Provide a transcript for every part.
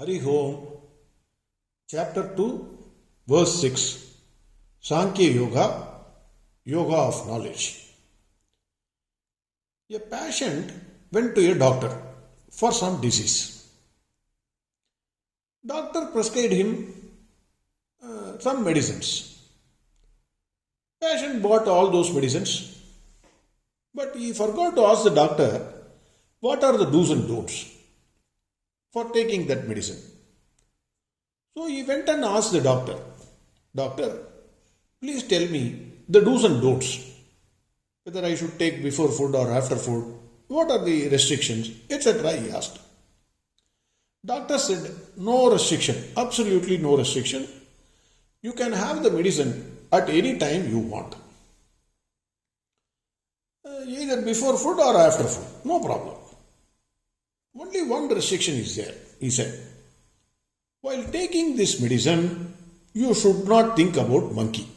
Hari Om, Chapter 2, Verse 6, Sankhya Yoga, Yoga of Knowledge. A patient went to a doctor for some disease. Doctor prescribed him some medicines. Patient bought all those medicines, but he forgot to ask the doctor what are the do's and don'ts for taking that medicine. So he went and asked the doctor, Doctor, please tell me the do's and don'ts, whether I should take before food or after food, what are the restrictions, etc. he asked. Doctor said, no restriction, absolutely no restriction. You can have the medicine at any time you want. Either before food or after food, no problem. Only one restriction is there, he said. While taking this medicine, you should not think about monkey.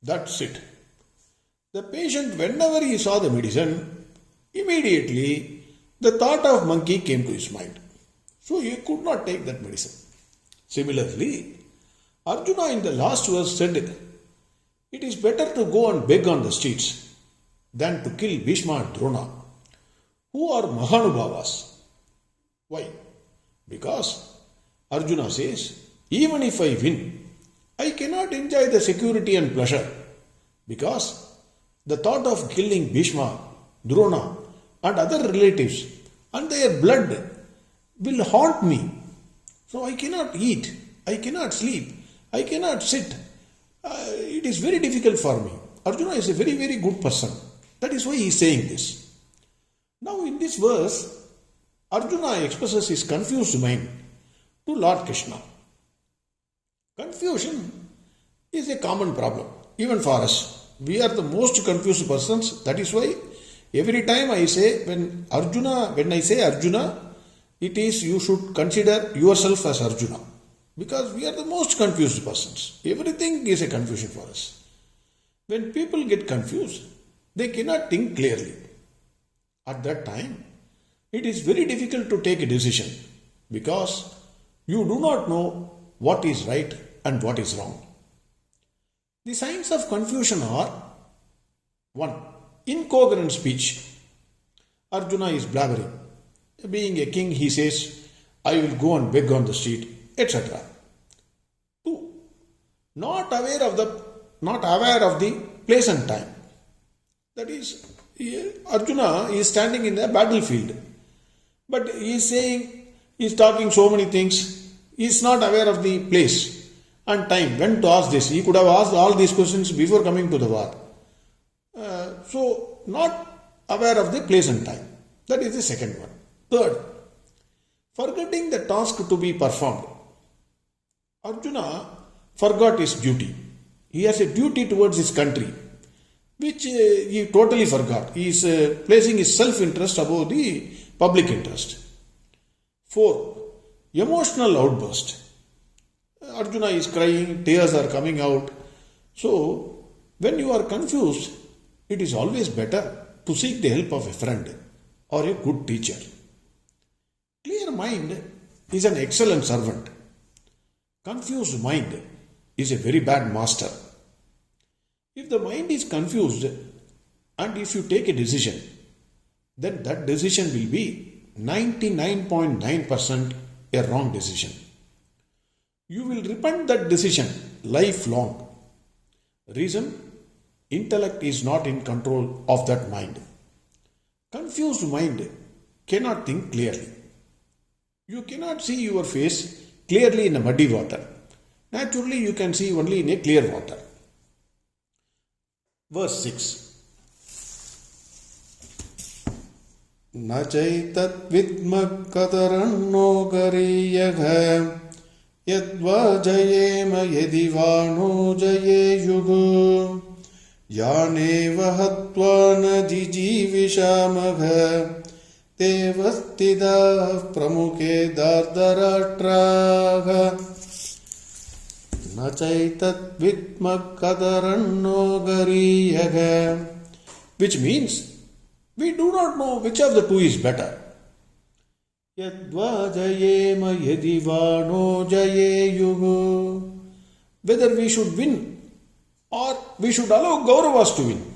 That's it. The patient, whenever he saw the medicine, immediately the thought of monkey came to his mind. So he could not take that medicine. Similarly, Arjuna in the last verse said, it is better to go and beg on the streets than to kill Bhishma and Drona, who are Mahanubhavas. Why? Because Arjuna says, even if I win, I cannot enjoy the security and pleasure because the thought of killing Bhishma, Drona and other relatives and their blood will haunt me. So I cannot eat, I cannot sleep, I cannot sit. It is very difficult for me. Arjuna is a very, very good person. That is why he is saying this. Now in this verse, Arjuna expresses his confused mind to Lord Krishna. Confusion is a common problem, even for us. We are the most confused persons. That is why every time I say, when I say Arjuna, it is you should consider yourself as Arjuna. Because we are the most confused persons. Everything is a confusion for us. When people get confused, they cannot think clearly. At that time, it is very difficult to take a decision because you do not know what is right and what is wrong. The signs of confusion are 1. Incoherent speech. Arjuna is blabbering. Being a king, he says, I will go and beg on the street, etc. 2. Not aware of the place and time. That is, Arjuna is standing in the battlefield. But he is talking so many things. He is not aware of the place and time. When to ask this? He could have asked all these questions before coming to the war. So, not aware of the place and time. That is the second one. Third, forgetting the task to be performed. Arjuna forgot his duty. He has a duty towards his country, which he totally forgot. He is placing his self-interest above the public interest. 4. Emotional outburst. Arjuna is crying, tears are coming out. So, when you are confused, it is always better to seek the help of a friend or a good teacher. Clear mind is an excellent servant. Confused mind is a very bad master. If the mind is confused and if you take a decision, then that decision will be 99.9% a wrong decision. You will repent that decision lifelong. Reason? Intellect is not in control of that mind. Confused mind cannot think clearly. You cannot see your face clearly in a muddy water. Naturally, you can see only in a clear water. Verse 6. न चैतद्विद्मः कतरन्नो गरीयः यद्वा जयेम यदि वा no जयेयुः यानेव हत्वा न जिजीविषामः देवस्तिदाः प्रमुखे दार्धराष्ट्राः न चैतद्विद्मः कतरन्नो गरीयः, which means we do not know which of the two is better. Yadva jayema yadi vano jayeyuhu. Whether we should win or we should allow Kauravas to win.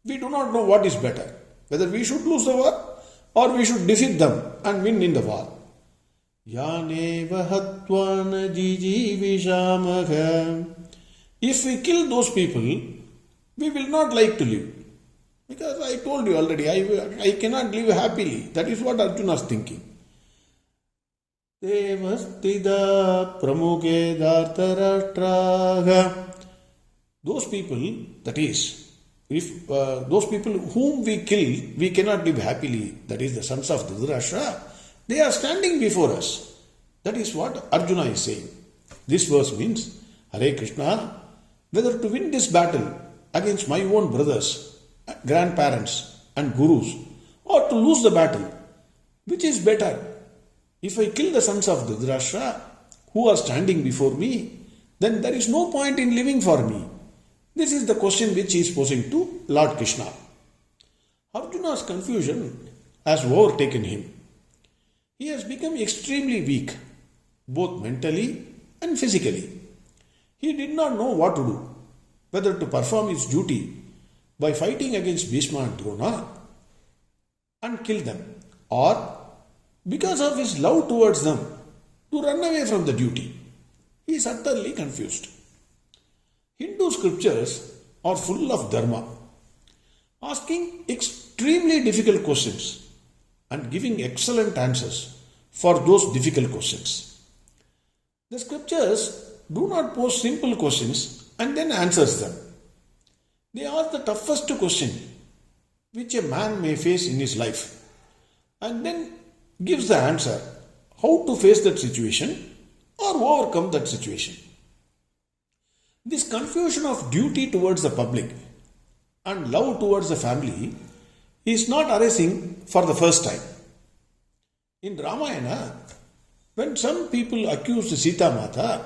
We do not know what is better. Whether we should lose the war or we should defeat them and win in the war. Yaneva hatvana jijivishamaha. If we kill those people, we will not like to live. Because I told you already, I cannot live happily. That is what Arjuna is thinking. Devastida pramuke dhartarashtraha. Those people, that is, if those people whom we kill, we cannot live happily, that is the sons of Dhritarashtra, they are standing before us. That is what Arjuna is saying. This verse means, Hare Krishna, whether to win this battle against my own brothers, grandparents and gurus, or to lose the battle, which is better? If I kill the sons of Dhritarashtra who are standing before me, then there is no point in living for me. This is the question which he is posing to Lord Krishna. Arjuna's confusion has overtaken him. He has become extremely weak, both mentally and physically. He did not know what to do, whether to perform his duty by fighting against Bhishma and Drona and kill them, or because of his love towards them, to run away from the duty. He is utterly confused. Hindu scriptures are full of dharma, asking extremely difficult questions and giving excellent answers for those difficult questions. The scriptures do not pose simple questions and then answers them. They ask the toughest question which a man may face in his life and then gives the answer how to face that situation or overcome that situation. This confusion of duty towards the public and love towards the family is not arising for the first time. In Ramayana, when some people accused Sita Mata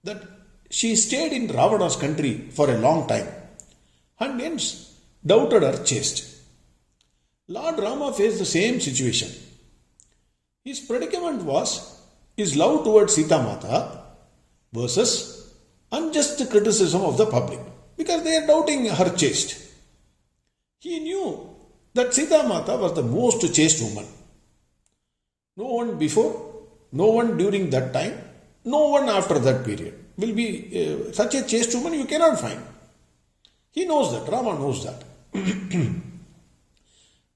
that she stayed in Ravana's country for a long time and hence doubted her chaste, Lord Rama faced the same situation. His predicament was his love towards Sita Mata versus unjust criticism of the public because they are doubting her chaste. He knew that Sita Mata was the most chaste woman. No one before, no one during that time, no one after that period will be such a chaste woman you cannot find. He knows that, Rama knows that.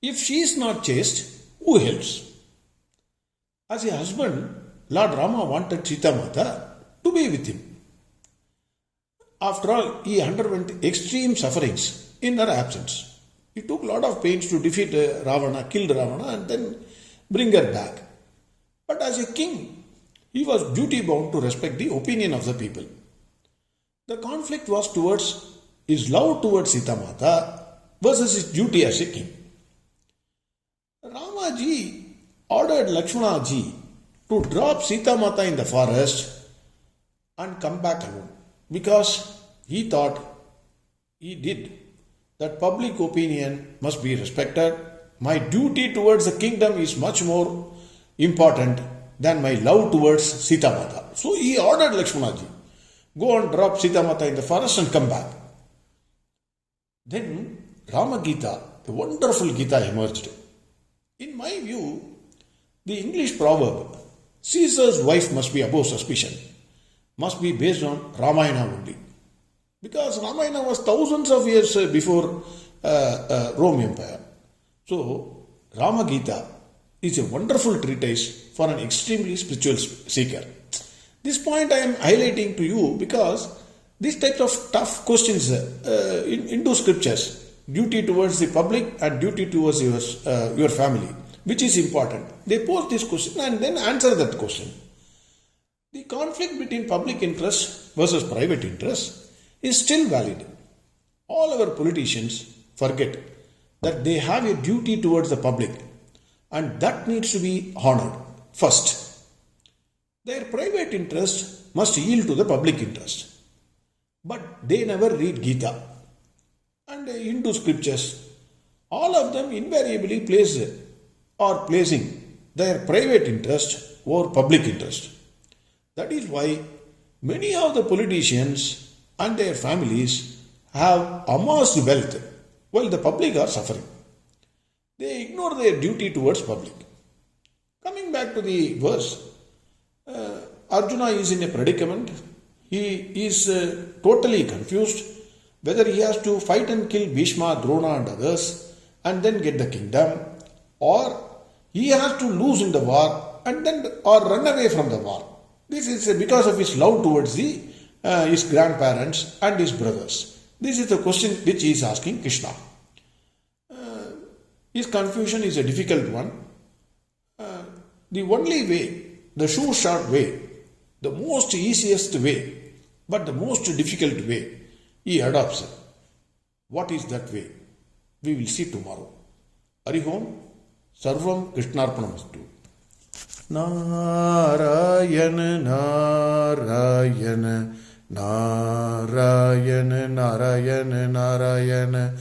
If she is not chaste, who else? As a husband, Lord Rama wanted Sita Mata to be with him. After all, he underwent extreme sufferings in her absence. He took a lot of pains to defeat Ravana, killed Ravana and then bring her back. But as a king, he was duty bound to respect the opinion of the people. The conflict was towards his love towards Sita Mata versus his duty as a king. Ramaji ordered Lakshmana ji to drop Sita Mata in the forest and come back alone because he thought he did that public opinion must be respected. My duty towards the kingdom is much more important than my love towards Sita Mata. So he ordered Lakshmana ji, go and drop Sita Mata in the forest and come back. Then Rama Gita, the wonderful Gita emerged. In my view, the English proverb, Caesar's wife must be above suspicion, must be based on Ramayana only. Because Ramayana was thousands of years before Rome Empire. So, Rama Gita is a wonderful treatise for an extremely spiritual seeker. This point I am highlighting to you because these types of tough questions into scriptures, duty towards the public and duty towards your family, which is important. They pose this question and then answer that question. The conflict between public interest versus private interest is still valid. All our politicians forget that they have a duty towards the public and that needs to be honored first. Their private interest must yield to the public interest. But they never read Gita and Hindu scriptures. All of them invariably place or placing their private interest over public interest. That is why many of the politicians and their families have amassed wealth while the public are suffering. They ignore their duty towards public. Coming back to the verse, Arjuna is in a predicament. He is totally confused whether he has to fight and kill Bhishma, Drona and others and then get the kingdom, or he has to lose in the war and then or run away from the war. This is because of his love towards his grandparents and his brothers. This is the question which he is asking Krishna. His confusion is a difficult one. The only way, the sure short way, the most easiest way, but the most difficult way, he adopts it. What is that way? We will see tomorrow. Harihom, Sarvam Krishnarpanamastu. Narayana, Narayana, Narayana, Narayana, Narayana.